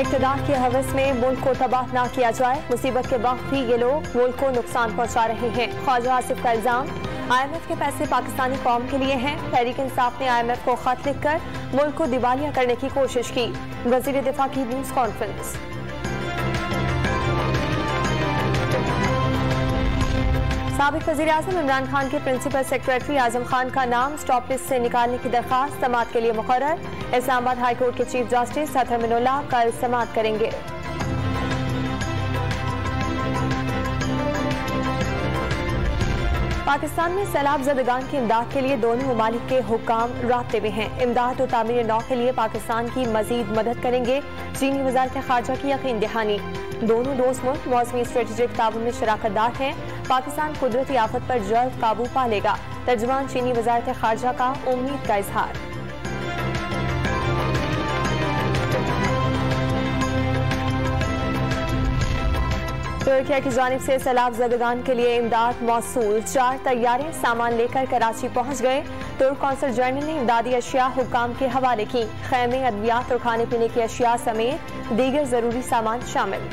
इक़्तिदार की हवस में मुल्क को तबाह ना किया जाए, मुसीबत के वक्त भी ये लोग मुल्क को नुकसान पहुंचा रहे हैं। ख्वाजा आसिफ का इल्जाम, IMF के पैसे पाकिस्तानी कौम के लिए हैं। तहरीक इंसाफ ने IMF को खत लिखकर मुल्क को दिवालिया करने की कोशिश की। वजीर दिफा की न्यूज कॉन्फ्रेंस। साबिक वज़ीर-ए-आज़म इमरान खान के प्रिंसिपल सेक्रेटरी आजम खान का नाम स्टॉप लिस्ट से निकालने की दरख्वास्त समाअत के लिए मुकर्रर। इस्लामाबाद हाई कोर्ट के चीफ जस्टिस अतहर मिनुल्लाह कल समाअत करेंगे। पाकिस्तान में सैलाब ज़दगान की इमदाद के लिए दोनों ममालिक के हुक्काम राब्ते में हैं। इमदाद और तामीर नौ के लिए पाकिस्तान की मजीद मदद करेंगे। चीनी वज़ारत खारजा की यकीन दहानी। दोनों दोस्त मुल्क मौसमी स्ट्रेटेजिक ताउन में शराकतदार हैं। पाकिस्तान कुदरती आफत पर जल्द काबू पा लेगा। तर्जुमान चीनी वज़ारत खारजा का उम्मीद का इजहार। तुर्किया की जानिब से सैलाब ज़दगान के लिए इमदाद मौसूल। 4 तैयारे सामान लेकर कराची पहुंच गए। तुर्क कौंसल जनरल ने इमदादी अशिया हुक्काम के हवाले की। खैमे, अद्वियात और खाने पीने की अशिया समेत दीगर जरूरी सामान शामिल।